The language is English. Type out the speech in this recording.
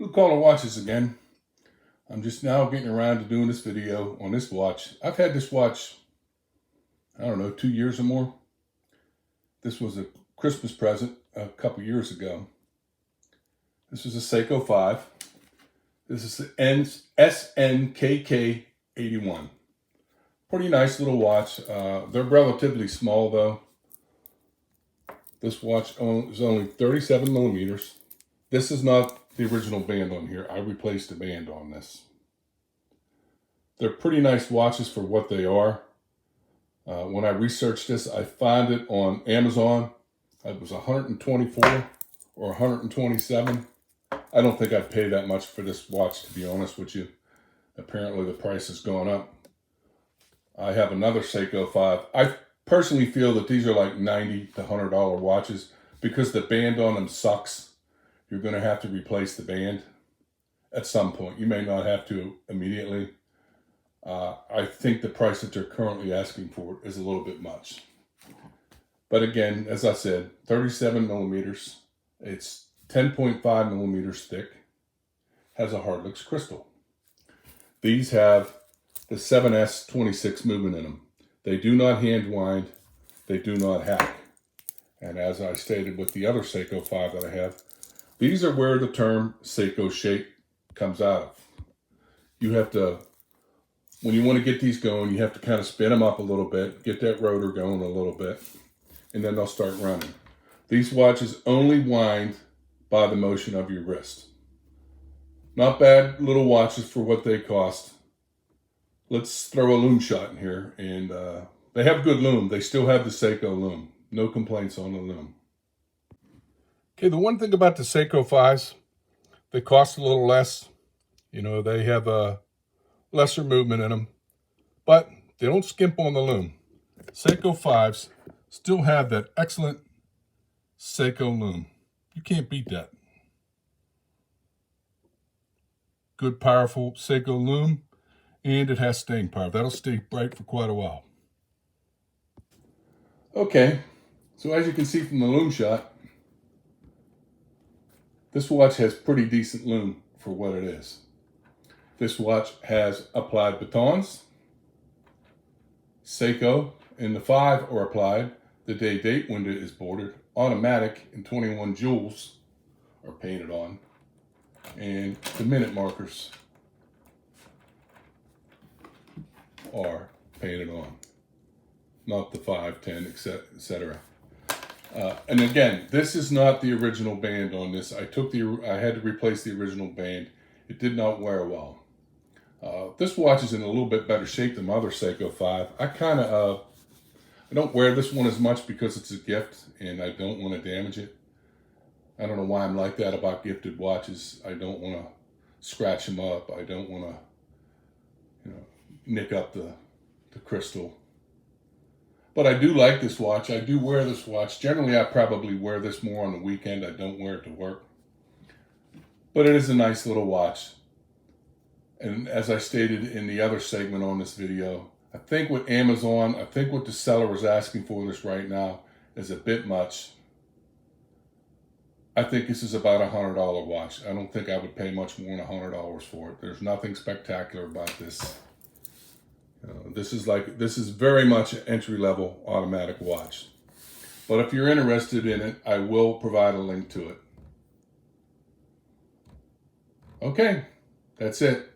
Blue Collar Watches again. I'm just now getting around to doing this video on this watch. I've had this watch, I don't know, 2 years or more. This was a Christmas present a couple years ago. This is a Seiko 5. This is the SNKK 81. Pretty nice little watch. They're relatively small though. This watch is only 37 millimeters. This is not the original band on here. I replaced the band on this. They're pretty nice watches for what they are. When I researched this, I found it on Amazon. It was $124 or $127. I don't think I'd pay that much for this watch, to be honest with you. Apparently the price has gone up. I have another Seiko 5. I personally feel that these are like $90 to $100 watches because the band on them sucks. You're going to have to replace the band at some point. You may not have to immediately. I think the price that they're currently asking for is a little bit much. But again, as I said, 37 millimeters. It's 10.5 millimeters thick. Has a Hardlix crystal. These have the 7S26 movement in them. They do not hand wind. They do not hack. And as I stated with the other Seiko 5 that I have, these are where the term Seiko shape comes out of. You have to, when you want to get these going, you have to kind of spin them up a little bit, get that rotor going a little bit, and then they'll start running. These watches only wind by the motion of your wrist. Not bad little watches for what they cost. Let's throw a Loom shot in here, and they have good Loom. They still have the Seiko Loom. No complaints on the Loom. Okay, the one thing about the Seiko 5s, they cost a little less. You know, they have a lesser movement in them, but they don't skimp on the Loom. Seiko 5s still have that excellent Seiko Loom. You can't beat that. Good, powerful Seiko Loom, and it has staying power. That'll stay bright for quite a while. Okay, so as you can see from the Loom shot, this watch has pretty decent Loom for what it is. This watch has applied batons. Seiko in the 5 are applied. The day-date window is bordered. Automatic and 21 jewels are painted on. And the minute markers are painted on. Not the 5, 10, etc. And again, this is not the original band on this. I had to replace the original band. It did not wear well. This watch is in a little bit better shape than my other Seiko 5. I don't wear this one as much because it's a gift and I don't want to damage it. I don't know why I'm like that about gifted watches. I don't want to scratch them up. I don't want to, nick up the crystal. But I do like this watch. I do wear this watch. Generally, I probably wear this more on the weekend. I don't wear it to work. But it is a nice little watch. And as I stated in the other segment on this video, I think with Amazon, I think what the seller is asking for this right now is a bit much. I think this is about $100 watch. I don't think I would pay much more than $100 for it. There's nothing spectacular about this. This is very much an entry-level automatic watch. But if you're interested in it, I will provide a link to it. Okay, that's it.